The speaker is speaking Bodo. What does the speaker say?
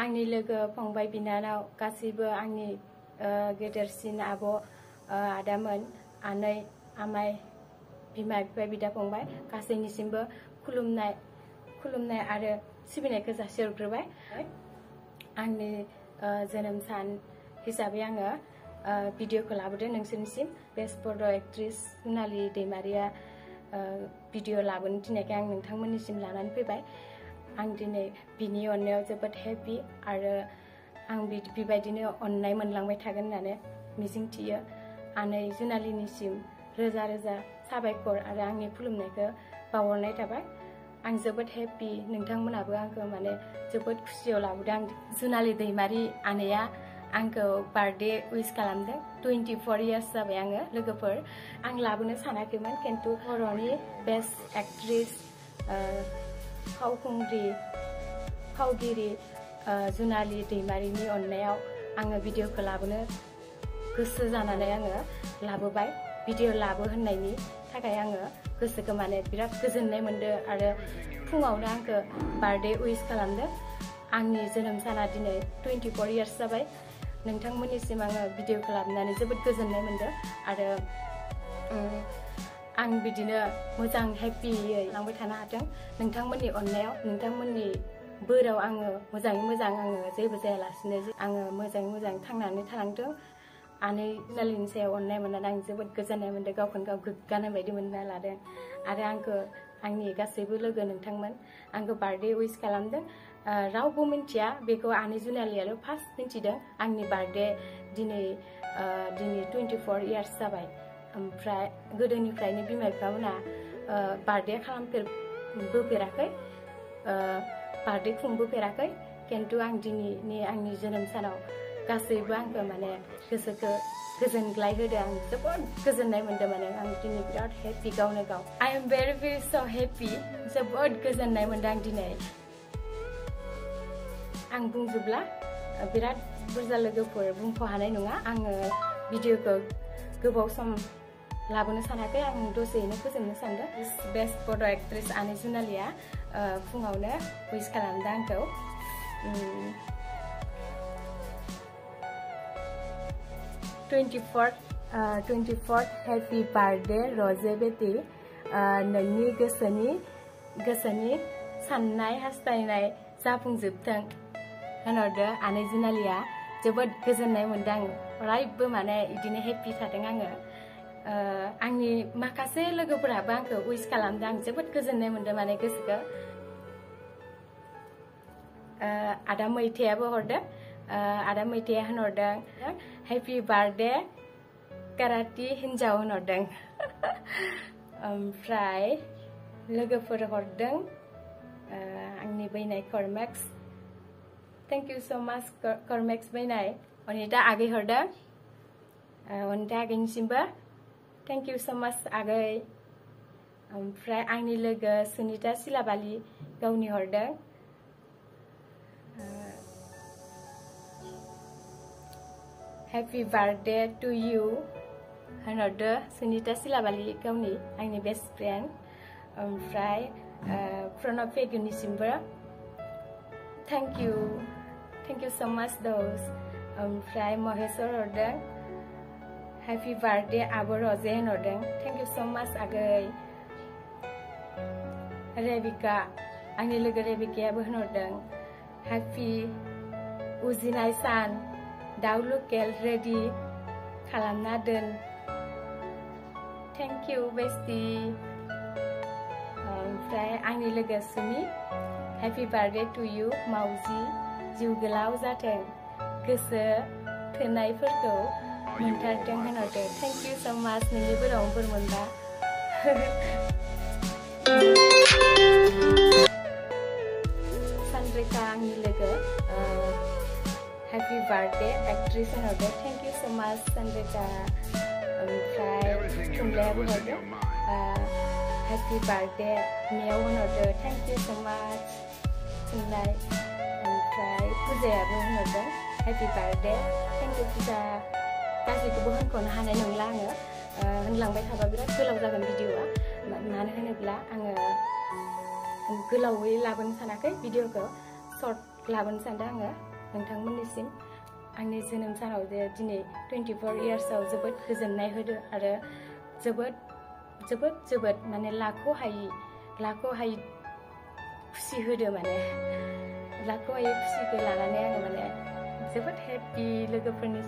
आंनि लोगो फंबाय बिनानाव गासैबो आंनि गेदेरसिन आब' आदामोन आनै आमाइ बिमा बिफा बिदा फंबाय गासैनिसिमबो खुलुमनाय आरो सिबिनायखौ जासिहरग्रोबाय। आंनि जोनोम सान हिसाबै आङो भिडिअखौ लाबोदों नोंसोरनिसिम। बेस्ट बड' एक्ट्रेस जुनालि दैमारिया भिडिअ लाबोनो थिननायखाय आं नोंथांमोननिसिम लानानै फैबाय। आं दिनै बिनि अननायाव जोबोद हेपि आरो आं बेबायदिनो अननाय मोनलांबाय थागोन होननानै मिजिंथियो। आनै जुनालिनिसिम रोजा रोजा साबायखर आरो आंनि खुलुमनायखौ बावहरनाय थाबाय। आं जोबोद हेपि, नोंथांमोनाबो आंखौ माने जोबोद खुसियाव लाबोदों। जुनालि दैमारि आनैया आंखौ बार्थडे उइस खालामदों। 24 इयार्स जाबाय आङो लोगोफोर। आं लाबोनो सानाखैमोन, खिन्थु बर'नि बेस्ट एक्ट्रेस फावगिरि जुनालि दैमारिनि अननायाव आङो भिडिअखौ लाबोनो गोसो जानानै आङो लाबोबाय। भिडिअ लाबो होननायनि थाखाय आङो गोसोखौ माने बिराद गोजोननाय मोनदों आरो फुङावनो आंखौ बार्थडे उइस खालामदों। आंनि जोनोम साना दिनै 24 इयार्स जाबाय। नोंथांमोननिसिम आङो भिडिअखौ लाबोनानै जोबोद गोजोननाय मोनदों आरो आं बिदिनो मोजां हेपियै लांबाय थानो हाथों। नोंथांमोननि अननायाव, नोंथांमोननि बोराव आङो मोजाङै मोजां आङो जेबो जायालासिनो आङो मोजाङै मोजां थांनानै थालांथों। आनै जुनालिनि सायाव अननाय मोननानै आं जोबोद गोजोननाय मोनदों, गावखौनो गाव गोग्गानाय बायदि मोनना लादों। आरो आंखौ आंनि गासैबो लोगो नोंथांमोन आंखौ बार्थडे उइस खालामदों। रावबो मिन्थिया, बेखौ आनै जुनालियाल' फार्स्ट मिन्थिदों आंनि बार्थडे दिनै 24 इयार्स जाबाय। ओमफ्राय गोदोनिफ्रायनो बिमा बिफामोना बार्थडे खालामफेरबोफेराखै, बार्थडे खुंबोफेराखै, खिन्थु आं दिनैनि आंनि जोनोम सानाव गासैबो आंखौ माने गोसोखौ गोजोनग्लाय होदों। आं जोबोद गोजोननाय मोनदों, माने आं दिनै बिराद हेपि गावनो गाव। आइ एम भेरि स' हेपि, जोबोद गोजोननाय मोनदों आं दिनै। आं बुंजोबला, बिराद बुरजा लोगोफोर बुंख' हानाय नङा। आङो भिडिअखौ गोबाव सम लाबोनो सानाखै, आं दसेयैनो फोजोबनो सानदों। बेस्ट बड' एक्ट्रेस आनै जुनालिया फुङावनो उइस खालामदों आंखौ। 24th हेपि बार्थडे रजे बेटि। नोंनि गोसोनि साननाय हास्थायनाय जाफुंजोबथों होनहरदों आनै जुनालिया। जोबोद गोजोननाय मोनदों आं, अरायबो माने बिदिनो हेपि थादों आङो। आंनि माखासे लोगोफोराबो आंखौ उइस खालामदों, आं जोबोद गोजोननाय मोनदों माने गोसोखौ। आदा मैथायाबो हरदों, आदा मैथाया होनहरदों हेपि बार्थडे काराति हिन्जाव होनहरदों। ओमफ्राय लोगोफोर हरदों आंनि बैनाय करमेक्स, थेंक इउ स' माच करमेक्स बैनाय। अनिता आगै हरदों, अनिता आगैनिसिमबो थेंक इउ स' माच आगै। ओमफ्राय आंनि लोगो सुनिता सिलाबालि गावनि हरदों। हेपि बार्थडे टु इउ होनहरदो सुनिता सिलाबालि गावनि, आंनि बेस्ट फ्रेन्ड। ओमफ्राय प्रणब पेगुनिसिमबो थेंक इउ स' माच द'स। ओमफ्राय महेश्वर हरदों हेपि बार्थडे आब' रजे होनहरदों, थेंक इउ स' माच आगै। रेबिका, आंनि लोगो रेबिकायाबो होनहरदों हेपि उजिनाय सान, दाउ लकेल रेडि खालामना दोन, थेंक इउ बेस्टि। ओमफ्राय आंनि लोगो Sumi happy birthday to U मावजि, जिउ गोलाव जाथों, गोसो थोनायफोरखौ मोनथारथों होनहरदों, थेंक इउ स' माच। नोंनि बोरावनो बोर मोनबा। सानद्रिका आंनि लोगो हेपि बार्थडे एक्ट्रेस होनहरदों, thank you so' much Sandrika. ओमफ्राय थुनलाइयाबो हरदों हेपि बार्थडे मेयाव होनहरदों, थेंक इउ स' माच थुनलाइ। ओमफ्राय फुजायाबो होनहरदों हेपि बार्थडे, थेंक इउ फुजा। गासैखौबो होनख'नो हानाय नंला आङो, होनलांबाय थाबा बिराद गोलाव जागोन भिडिअआ। मानो होनोब्ला आङो गोलावै लाबोनो सानाखै भिडिअखौ, सर्ट लाबोनो सानदों आङो नोंथांमोननिसिम आंनि जोनोम सानाव जे दिनै 24 इयार्सआव जोबोद गोजोननाय होदो आरो जोबोद माने लाख'हायि खुसि होदो माने लाख'हायि खुसिखौ लानानै आङो माने जोबोद हेपि लोगोफोरनि